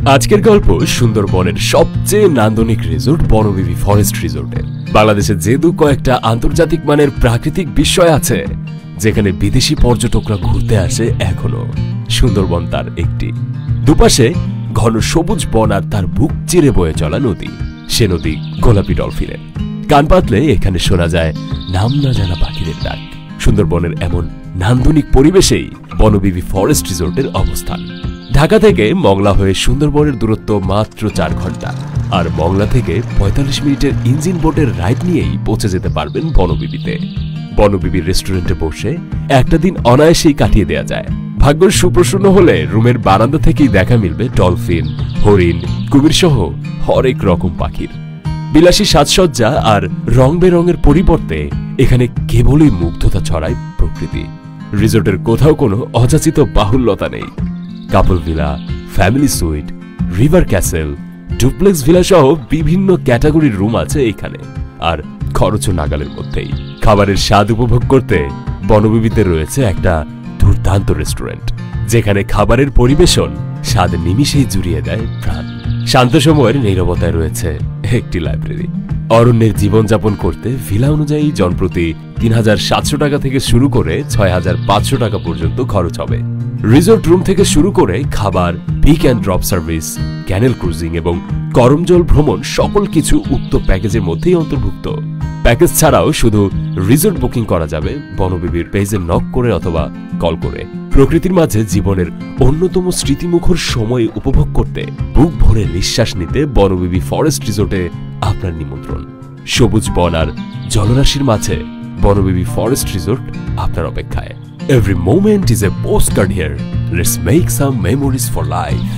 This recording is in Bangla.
আজকের গল্প সুন্দরবনের সবচেয়ে নান্দনিক রিসোর্ট বনবিবি ফরেস্ট রিসোর্টের। বাংলাদেশে যেহেতু কয়েকটা আন্তর্জাতিক মানের প্রাকৃতিক বিস্ময় আছে যেখানে বিদেশি পর্যটকরা ঘুরতে আসে, এখনো সুন্দরবন তার একটি। দুপাশে ঘন সবুজ বন আর তার বুক চিরে বয়ে চলা নদী। সে নদী গোলাপি ডলফিনের। কান পাতলে এখানে শোনা যায় নাম না জানা পাখিদের ডাক। সুন্দরবনের এমন নান্দনিক পরিবেশেই বনবিবি ফরেস্ট রিসোর্টের অবস্থান। ঢাকা থেকে মংলা হয়ে সুন্দরবনের দূরত্ব মাত্র 4 ঘন্টা, আর মংলা থেকে 45 মিনিটের ইঞ্জিন বোটের রাইড নিয়েই পৌঁছে যেতে পারবেন বনবিবিতে। বনবিবির রেস্টুরেন্টে বসে একটা দিন অনায়াসেই কাটিয়ে দেয়া যায়। ভাগ্য সুপ্রসন্ন হলে রুমের বারান্দা থেকেই দেখা মিলবে ডলফিন, হরিণ, কুমির সহ হরেক রকম পাখির। বিলাসী সাজসজ্জা আর রং বেরঙের পরিবর্তে এখানে কেবলই মুগ্ধতা ছড়ায় প্রকৃতি। রিসোর্টের কোথাও কোনো অযাচিত বাহুল্যতা নেই। Couple villa, family suite, river castle, duplex villa সহ বিভিন্ন ক্যাটাগরির রুম আছে এখানে, আর খরচও নাগালের মধ্যেই। খাবারের স্বাদ উপভোগ করতে বনবিবিতে রয়েছে একটা দুর্দান্ত রেস্টুরেন্ট, যেখানে খাবারের পরিবেশন স্বাদ নিমিষেই জুড়িয়ে দেয় প্রাণ। শান্ত সময়ের নীরবতায় রয়েছে একটি লাইব্রেরি। অরণ্যের জীবনযাপন করতে ভিলা অনুযায়ী জনপ্রতি ৩,৭০০ টাকা থেকে শুরু করে ৬,৫০০ টাকা পর্যন্ত খরচ হবে। রিসোর্ট রুম থেকে শুরু করে খাবার, pick and drop service, canal cruising এবং করমজল ভ্রমণ সকল কিছু উক্ত প্যাকেজের মধ্যেই অন্তর্ভুক্ত। প্যাকেজ ছাড়াও শুধু রিসোর্ট বুকিং করা যাবে বনবিবির পেজে নক করে অথবা কল করে। প্রকৃতির মাঝে জীবনের অন্যতম স্মৃতিমুখর সময় উপভোগ করতে, বুক ভরে নিঃশ্বাস নিতে বনবিবি ফরেস্ট রিসোর্টে আপনার নিমন্ত্রণ। সবুজ বন আর জলরাশির মাঝে বনবিবি ফরেস্ট রিসোর্ট আপনার অপেক্ষায়। Every moment is a postcard here. Let's make some memories for life.